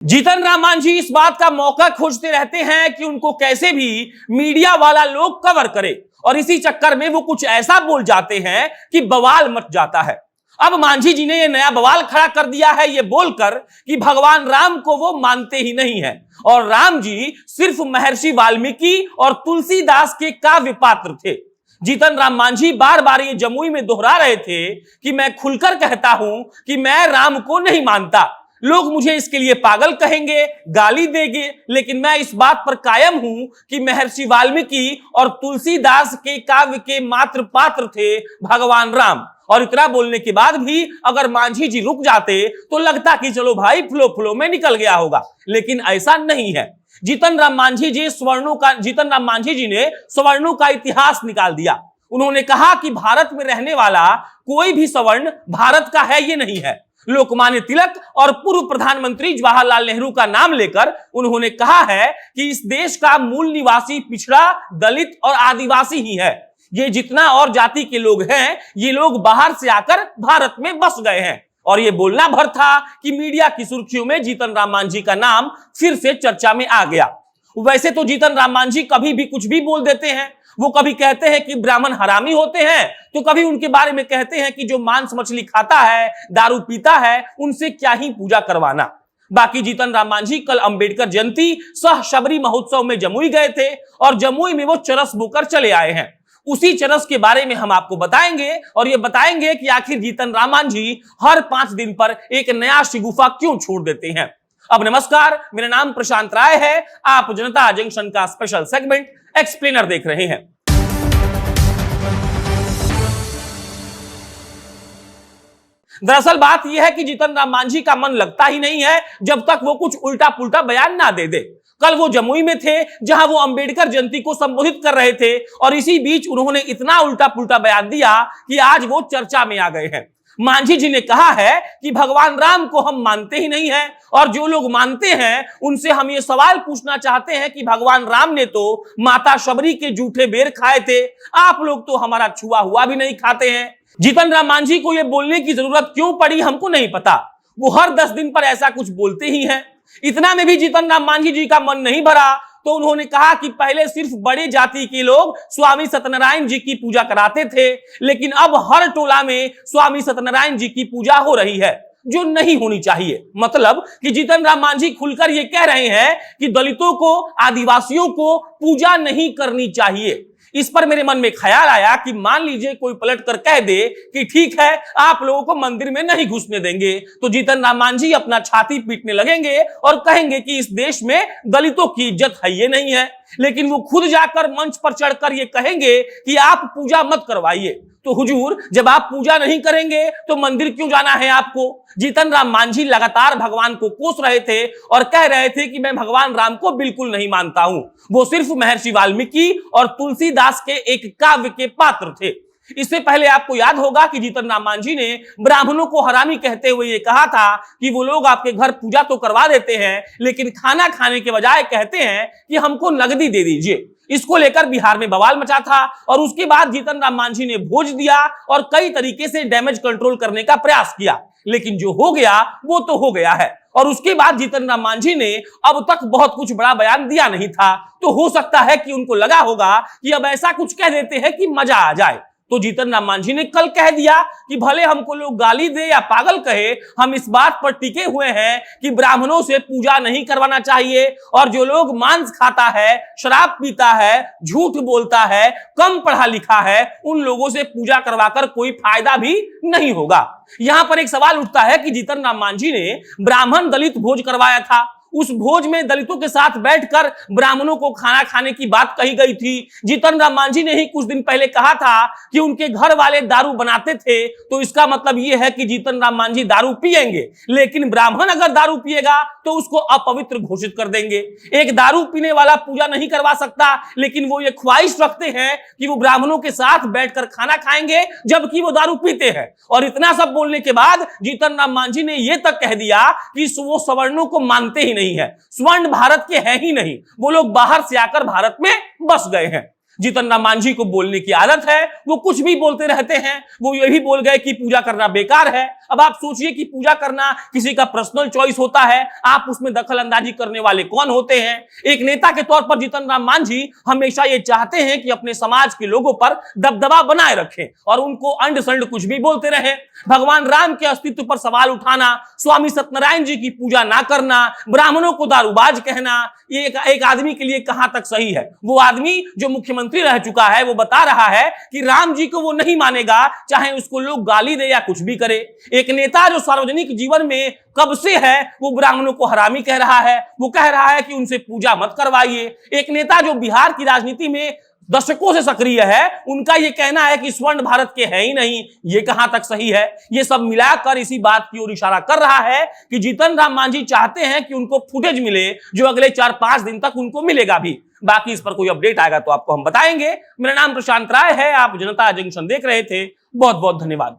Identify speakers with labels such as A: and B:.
A: जीतन राम मांझी इस बात का मौका खोजते रहते हैं कि उनको कैसे भी मीडिया वाला लोग कवर करे और इसी चक्कर में वो कुछ ऐसा बोल जाते हैं कि बवाल मच जाता है। अब मांझी जी ने ये नया बवाल खड़ा कर दिया है ये बोलकर कि भगवान राम को वो मानते ही नहीं है और राम जी सिर्फ महर्षि वाल्मीकि और तुलसीदास के काव्य पात्र थे। जीतन राम मांझी बार बार ये जमुई में दोहरा रहे थे कि मैं खुलकर कहता हूं कि मैं राम को नहीं मानता। लोग मुझे इसके लिए पागल कहेंगे, गाली देंगे, लेकिन मैं इस बात पर कायम हूं कि महर्षि वाल्मीकि और तुलसीदास के काव्य के मात्र पात्र थे भगवान राम। और इतना बोलने के बाद भी अगर मांझी जी रुक जाते तो लगता कि चलो भाई फ्लो फ्लो में निकल गया होगा, लेकिन ऐसा नहीं है। जीतन राम मांझी जी ने सवर्णों का इतिहास निकाल दिया। उन्होंने कहा कि भारत में रहने वाला कोई भी सवर्ण भारत का है ये नहीं है। लोकमान्य तिलक और पूर्व प्रधानमंत्री जवाहरलाल नेहरू का नाम लेकर उन्होंने कहा है कि इस देश का मूल निवासी पिछड़ा, दलित और आदिवासी ही है। ये जितना और जाति के लोग हैं ये लोग बाहर से आकर भारत में बस गए हैं। और ये बोलना भर था कि मीडिया की सुर्खियों में जीतन राम मांझी का नाम फिर से चर्चा में आ गया। वैसे तो जीतन राम मांझी कभी भी कुछ भी बोल देते हैं। वो कभी कहते हैं कि ब्राह्मण हरामी होते हैं तो कभी उनके बारे में कहते हैं कि जो मांस मछली खाता है, दारू पीता है, उनसे क्या ही पूजा करवाना। बाकी जीतन राम मांझी कल अंबेडकर जयंती सह शबरी महोत्सव में जमुई गए थे और जमुई में वो चरस बोकर चले आए हैं। उसी चरस के बारे में हम आपको बताएंगे और ये बताएंगे कि आखिर जीतन राम मांझी हर 5 दिन पर एक नया शिगुफा क्यों छोड़ देते हैं। अब नमस्कार, मेरा नाम प्रशांत राय है। आप जनता जंक्शन का स्पेशल सेगमेंट एक्सप्लेनर देख रहे हैं। दरअसल बात यह है कि जीतन राम मांझी का मन लगता ही नहीं है जब तक वो कुछ उल्टा पुल्टा बयान ना दे दे। कल वो जमुई में थे जहां वो अंबेडकर जयंती को संबोधित कर रहे थे और इसी बीच उन्होंने इतना उल्टा पुल्टा बयान दिया कि आज वो चर्चा में आ गए हैं। मांझी जी ने कहा है कि भगवान राम को हम मानते ही नहीं है और जो लोग मानते हैं उनसे हम ये सवाल पूछना चाहते हैं कि भगवान राम ने तो माता शबरी के जूठे बेर खाए थे, आप लोग तो हमारा छुआ हुआ भी नहीं खाते हैं। जीतन राम मांझी को यह बोलने की जरूरत क्यों पड़ी हमको नहीं पता। वो हर 10 दिन पर ऐसा कुछ बोलते ही हैं। इतना में भी जीतन राम मांझी जी का मन नहीं भरा तो उन्होंने कहा कि पहले सिर्फ बड़े जाति के लोग स्वामी सत्यनारायण जी की पूजा कराते थे, लेकिन अब हर टोला में स्वामी सत्यनारायण जी की पूजा हो रही है जो नहीं होनी चाहिए। मतलब कि जीतन राम मांझी खुलकर ये कह रहे हैं कि दलितों को, आदिवासियों को पूजा नहीं करनी चाहिए। इस पर मेरे मन में ख्याल आया कि मान लीजिए कोई पलट कर कह दे कि ठीक है आप लोगों को मंदिर में नहीं घुसने देंगे, तो जीतन राम मांझी अपना छाती पीटने लगेंगे और कहेंगे कि इस देश में दलितों की इज्जत है ये नहीं है। लेकिन वो खुद जाकर मंच पर चढ़कर ये कहेंगे कि आप पूजा मत करवाइए। तो हुजूर, जब आप पूजा नहीं करेंगे तो मंदिर क्यों जाना है आपको। जीतन राम मांझी लगातार भगवान को कोस रहे थे और कह रहे थे कि मैं भगवान राम को बिल्कुल नहीं मानता हूं, वो सिर्फ महर्षि वाल्मीकि और तुलसीदास के एक काव्य के पात्र थे। इससे पहले आपको याद होगा कि जीतन राम मांझी ने ब्राह्मणों को हरामी कहते हुए ये कहा था कि वो लोग आपके घर पूजा तो करवा देते हैं लेकिन खाना खाने के बजाय कहते हैं कि हमको नगदी दे दीजिए। इसको लेकर बिहार में बवाल मचा था और उसके बाद जीतन राम मांझी ने भोज दिया और कई तरीके से डैमेज कंट्रोल करने का प्रयास किया, लेकिन जो हो गया वो तो हो गया है। और उसके बाद जीतन राम मांझी ने अब तक बहुत कुछ बड़ा बयान दिया नहीं था, तो हो सकता है कि उनको लगा होगा कि अब ऐसा कुछ कह देते हैं कि मजा आ जाए। तो जीतन राम मांझी ने कल कह दिया कि भले हमको लोग गाली दे या पागल कहे, हम इस बात पर टिके हुए हैं कि ब्राह्मणों से पूजा नहीं करवाना चाहिए और जो लोग मांस खाता है, शराब पीता है, झूठ बोलता है, कम पढ़ा लिखा है, उन लोगों से पूजा करवाकर कोई फायदा भी नहीं होगा। यहां पर एक सवाल उठता है कि जीतन राम मांझी ने ब्राह्मण दलित भोज करवाया था, उस भोज में दलितों के साथ बैठकर ब्राह्मणों को खाना खाने की बात कही गई थी। जीतन राम मांझी ने ही कुछ दिन पहले कहा था कि उनके घर वाले दारू बनाते थे, तो इसका मतलब यह है कि जीतन राम मांझी दारू पिएंगे, लेकिन ब्राह्मण अगर दारू पिएगा तो उसको अपवित्र घोषित कर देंगे। एक दारू पीने वाला पूजा नहीं करवा सकता, लेकिन वो ये ख्वाहिश रखते हैं कि वो ब्राह्मणों के साथ बैठकर खाना खाएंगे जबकि वो दारू पीते हैं। और इतना सब बोलने के बाद जीतन राम मांझी ने यह तक कह दिया कि वो सवर्णों को मानते ही नहीं है, स्वर्ण भारत के हैं ही नहीं, वो लोग बाहर से आकर भारत में बस गए हैं। जीतन राम मांझी को बोलने की आदत है, वो कुछ भी बोलते रहते हैं। वो यही बोल गए कि पूजा करना बेकार है। अब आप सोचिए कि पूजा करना किसी का पर्सनल चॉइस होता है, आप उसमें दखल अंदाजी करने वाले कौन होते हैं? एक नेता के तौर पर जीतन राम मांझी हमेशा ये चाहते हैं कि अपने समाज के लोगों पर दबदबा बनाए रखें और उनको अंड संड कुछ भी बोलते रहे। भगवान राम के अस्तित्व पर सवाल उठाना, स्वामी सत्यनारायण जी की पूजा ना करना, ब्राह्मणों को दारूबाज कहना, ये एक आदमी के लिए कहां तक सही है? वो आदमी जो मुख्यमंत्री रह चुका है वो बता रहा है कि राम जी को वो नहीं मानेगा, चाहे उसको लोग गाली दे या कुछ भी करे। एक नेता जो सार्वजनिक जीवन में कब से है वो ब्राह्मणों को हरामी कह रहा है, वो कह रहा है कि उनसे पूजा मत करवाइए। एक नेता जो बिहार की राजनीति में दशकों से सक्रिय है, उनका यह कहना है कि स्वर्ण भारत के है ही नहीं, ये कहां तक सही है? ये सब मिलाकर इसी बात की ओर इशारा कर रहा है कि जीतन राम मांझी चाहते हैं कि उनको फुटेज मिले जो अगले 4-5 दिन तक उनको मिलेगा भी। बाकी इस पर कोई अपडेट आएगा तो आपको हम बताएंगे। मेरा नाम प्रशांत राय है, आप जनता जंक्शन देख रहे थे। बहुत बहुत धन्यवाद।